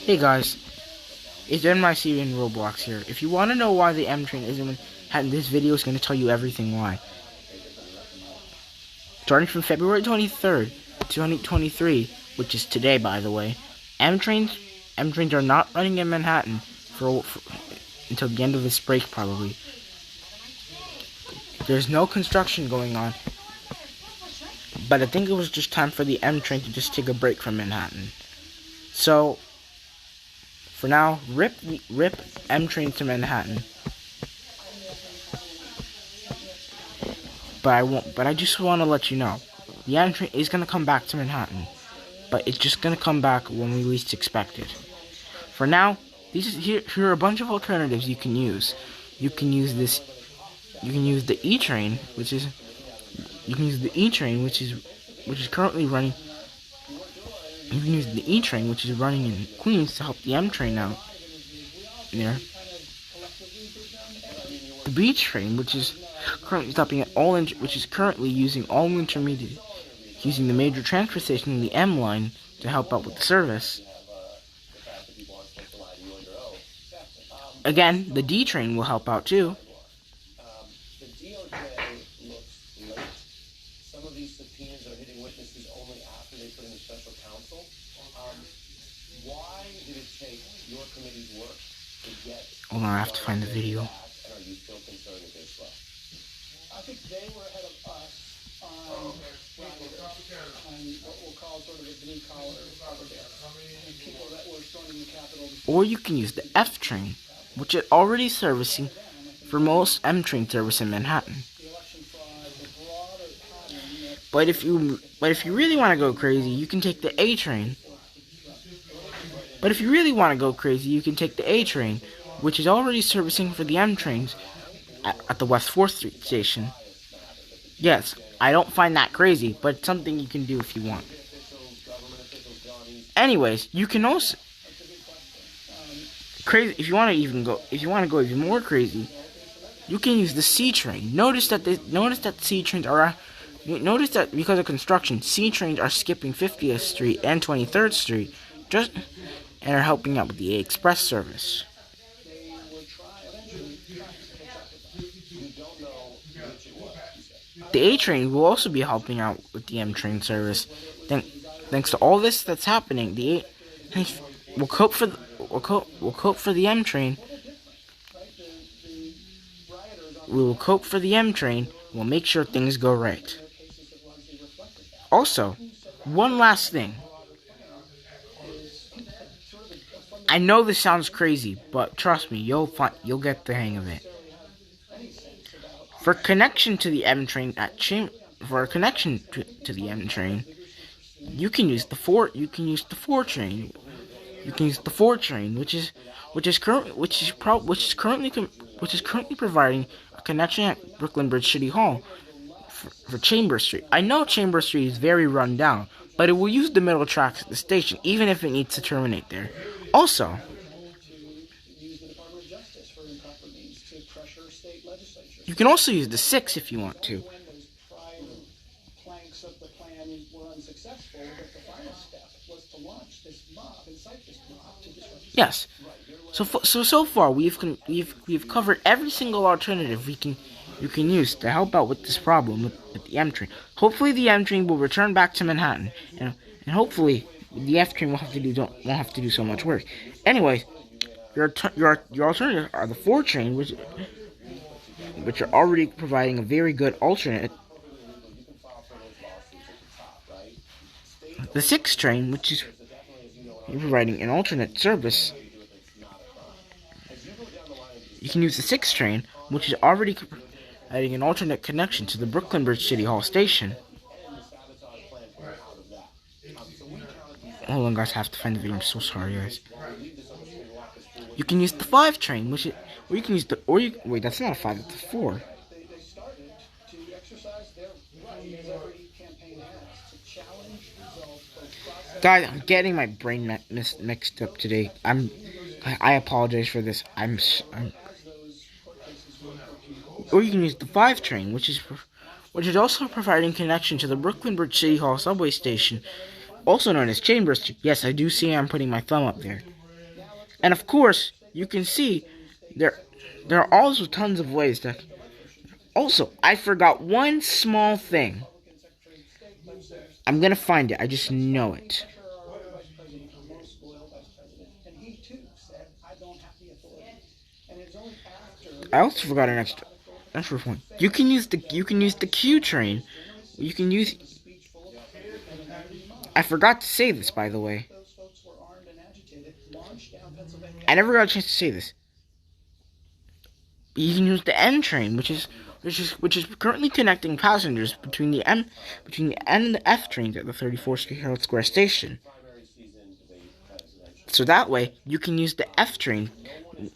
Hey guys, it's NYC in Roblox here. If you want to know why the M train isn't in Manhattan, this video is going to tell you everything why. Starting from February 23rd, 2023, which is today by the way, M trains are not running in Manhattan for until the end of this break probably. There's no construction going on, but I think it was just time for the M train to just take a break from Manhattan. So, for now, rip M train to Manhattan. But I just want to let you know, the M train is gonna come back to Manhattan, but it's just gonna come back when we least expect it. For now, here are a bunch of alternatives you can use. You can use the E train, which is currently running. You can use the E train, which is running in Queens, to help the M train out there. The B train, which is currently using all intermediate, using the major transfer station in the M line to help out with the service. Again, the D train will help out too. The DOJ looks late. Some of these subpoenas are hitting witnesses only after they put in a special counsel. Why did it take your committee's work to get... Hold on, I have to find the video. And are you still concerned that they're slow? I think they were ahead of us on what we'll call sort of a blue collar over there. And people that were storming the Capitol. Or you can use the F train, which is already servicing for most M train service in Manhattan. But if you really want to go crazy, you can take the A train. Which is already servicing for the M trains at the West 4th Street station. Yes, I don't find that crazy, but it's something you can do if you want. Anyways, you can also if you want to go even more crazy, you can use the C train. Notice that because of construction, C trains are skipping 50th Street and 23rd Street and are helping out with the A Express service. The A train will also be helping out with the M train service. Thanks to all this that's happening, the A will cope for the M train. We will cope for the M train. We'll make sure things go right. Also, one last thing. I know this sounds crazy, but trust me, you'll get the hang of it. For connection to the M train you can use the 4 train. which is currently providing a connection at Brooklyn Bridge City Hall for Chambers Street. I know Chambers Street is very run down, but it will use the middle tracks at the station, even if it needs to terminate there. Also, you can also use the 6 if you want to. Yes. So far we've covered every single alternative you can use to help out with this problem with the M train. Hopefully the M train will return back to Manhattan, and hopefully the F train won't have to do so much work. Anyways, your alternatives are the 4 train, which are already providing a very good alternate. The 6 train, which is providing an alternate service. You can use the 6 train, which is already providing an alternate connection to the Brooklyn Bridge City Hall station. Hold on, guys, I have to find the video. I'm so sorry, guys. You can use the 5 train, wait, that's not a 5, it's a 4. Guys, I'm getting my brain mixed up today. I apologize for this. Or you can use the 5 train, which is also providing connection to the Brooklyn Bridge City Hall subway station, also known as Chambers Street. Yes, I do see I'm putting my thumb up there. And of course, you can see there there are also tons of ways that. Also, I forgot one small thing. I'm gonna find it. I just know it. I also forgot an extra point. You can use the Q train. You can use. I forgot to say this, by the way. I never got a chance to say this. You can use the M train, which is currently connecting passengers between the N and the F trains at the 34th Street Herald Square station. So that way, you can use the F train.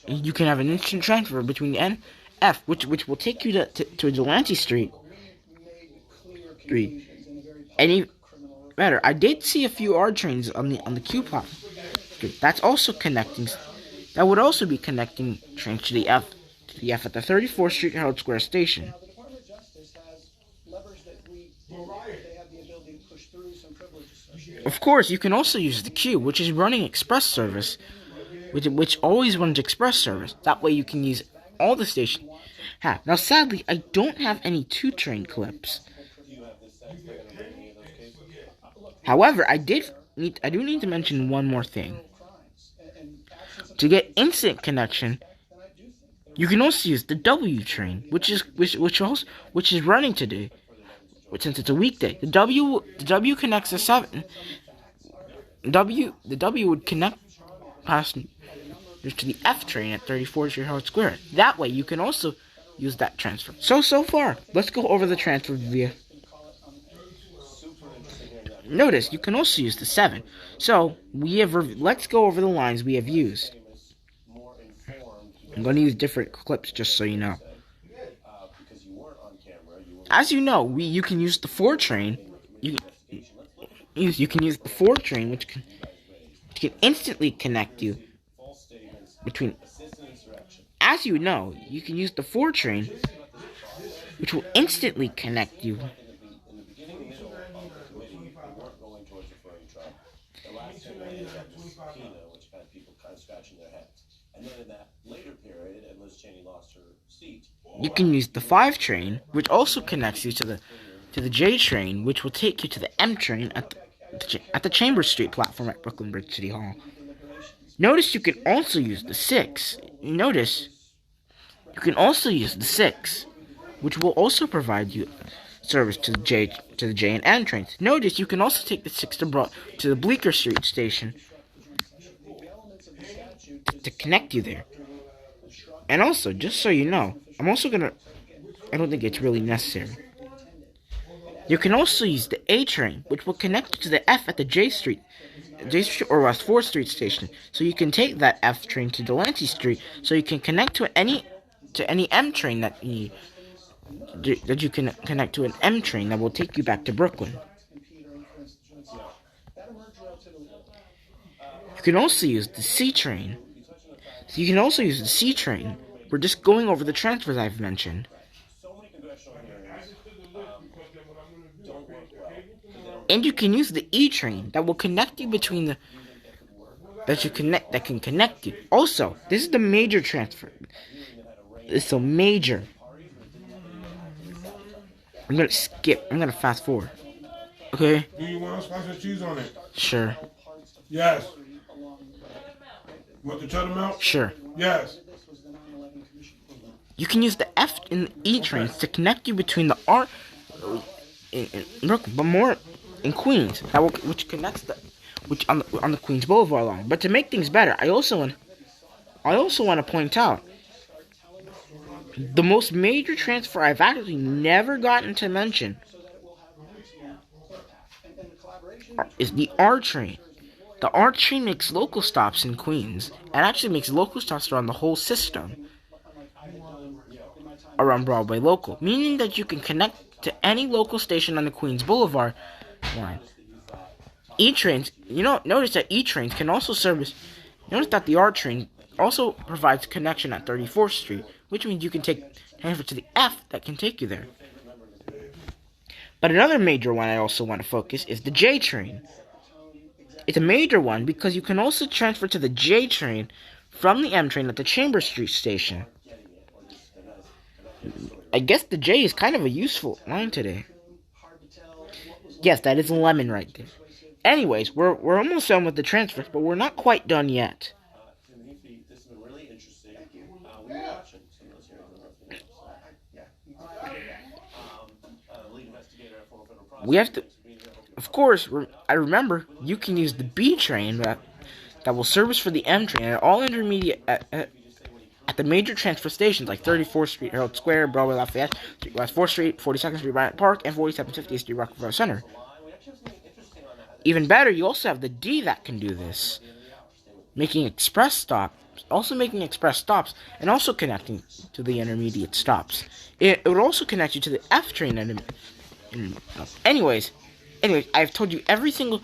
You can have an instant transfer between the N and F, which will take you to Delancey Street. Any better? I did see a few R trains on the Q platform. That's also connecting. That would also be connecting trains to the F at the 34th Street Herald Square station. Of course, you can also use the Q, which is running express service, which always runs express service. That way you can use all the stations. Now, sadly, I don't have any 2-train clips. However, I do need to mention one more thing. To get instant connection, you can also use the W train, which is running today. Since it's a weekday, the W connects the 7. The W would connect passengers to the F train at 34th Street Herald Square. That way, you can also use that transfer. So far, let's go over the transfer via. Notice you can also use the 7. So let's go over the lines we have used. I'm going to use different clips just so you know. As you know, you can use the 4 train. You can use the 4 train, which can instantly connect you between. As you know, you can use the 4 train, which will instantly connect you. You can use the 5 train, which also connects you to the J train, which will take you to the M train at the Chambers Street platform at Brooklyn Bridge City Hall. Notice you can also use the 6. Notice you can also use the 6, which will also provide you service to the J and M trains. Notice you can also take the 6 to the Bleecker Street station to connect you there. And also, just so you know, I don't think it's really necessary. You can also use the A train, which will connect you to the F at the J Street or West 4th Street station. So you can take that F train to Delancey Street, so you can connect to any M train that you can connect to an M train that will take you back to Brooklyn. You can also use the C train. So you can also use the C train. We're just going over the transfers I've mentioned. And you can use the E train that will connect you between that can connect you. Also, this is the major transfer. It's a major. I'm gonna fast forward. Okay? Do you want spice and cheese on it? Sure. Yes. Want the cheddar melt? Sure. Yes. You can use the F and the E trains to connect you between the R in Brooklyn, but more in Queens, which connects on the Queens Boulevard line. But to make things better, I also want to point out the most major transfer I've actually never gotten to mention is the R train. The R train makes local stops in Queens, and actually makes local stops around the whole system, around Broadway Local, meaning that you can connect to any local station on the Queens Boulevard line. E-trains, notice that E-trains can also service. Notice that the R train also provides connection at 34th Street, which means you can transfer to the F that can take you there. But another major one I also want to focus is the J train. It's a major one because you can also transfer to the J train from the M train at the Chambers Street station. I guess the J is kind of a useful line today. Yes, that is a lemon right there. Anyways, we're almost done with the transfers, but we're not quite done yet. This has been really interesting. We were watching some of those hearings. Lead investigator at former federal prosecutor. We have to, of course, I remember you can use the B train that will service for the M train at all intermediate at the major transfer stations like 34th Street, Herald Square, Broadway, Lafayette, West 4th Street, 42nd Street, Bryant Park, and 4750th Street, Rockefeller Center. Even better, you also have the D that can do this, making express stops, and also connecting to the intermediate stops. It would also connect you to the F train. Anyways, I've told you every single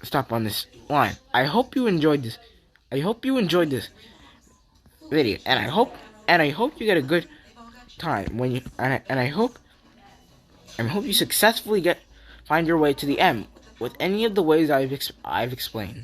stop on this line. I hope you enjoyed this. Video, and I hope you get a good time when you and I hope you successfully find your way to the M with any of the ways I've explained.